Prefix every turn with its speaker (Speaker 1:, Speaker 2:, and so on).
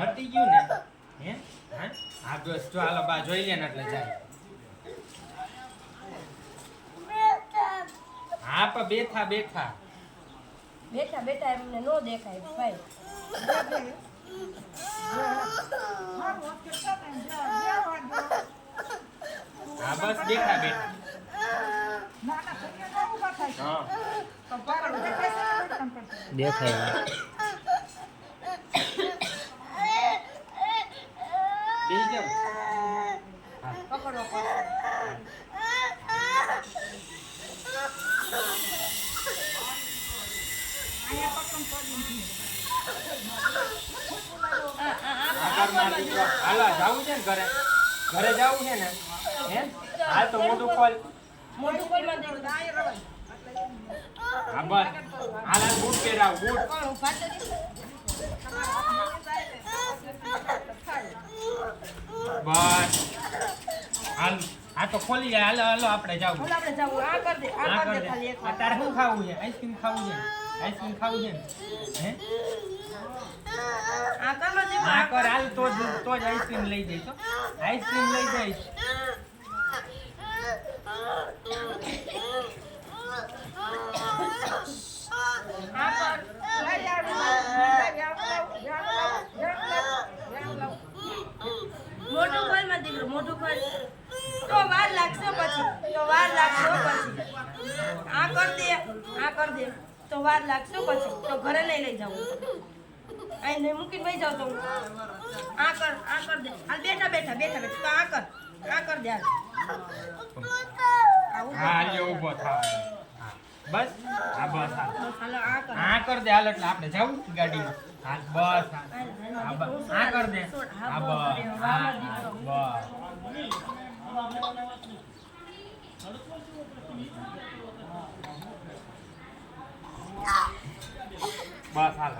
Speaker 1: મટી ગયું ને હે હા બસ જો હાલો બા જોઈ લે ને એટલે જાય હા પણ બેઠા બેઠા
Speaker 2: બેઠા બેઠા એમને નો દેખાય ભાઈ
Speaker 1: હા બસ બેઠા બેઠા હા દેખાય બેસી જાવ
Speaker 2: પકડો
Speaker 1: હાલા જાવું છે ને ઘરે ઘરે જાવું છે ને હે હાલ તો મોટું ખોલ
Speaker 2: માં
Speaker 1: હા બસ હાલ હાલ બૂટ પહેરાવ બૂટ બસ હાલ આ તો ખોલી જાય હાલો હાલો આપણે જાવું
Speaker 2: આપણે જાવું આ કર દે ખાલી એક વાર
Speaker 1: તારે શું ખાવું છે આઈસ્ક્રીમ ખાવું છે આઈસ્ક્રીમ ખાવું છે હે
Speaker 2: આ કરમાં જે
Speaker 1: હા કર હાલ તો જ આઈસ્ક્રીમ લઈ જઈશ આઈસ્ક્રીમ લઈ જઈશ
Speaker 2: આ કર મોટું ખોલ માં દીકરો મોટું ખોલ તો વાર લાગશે પછી આ કર દે તો વાર લાગશે પછી તો ઘરે લઈ જાવું અહીં નહીં મૂકીને વહી જાવ તો આ કર દે હાલ બેઠા તો આ કર દે
Speaker 1: હા લે ઊભો થાવ બસ હા બસ
Speaker 2: હાલો
Speaker 1: આ કર દે હાલ એટલે આપણે જાવું ગાડીમાં હા બસ હા બસ આ કર દે હા બસ બસ હાલ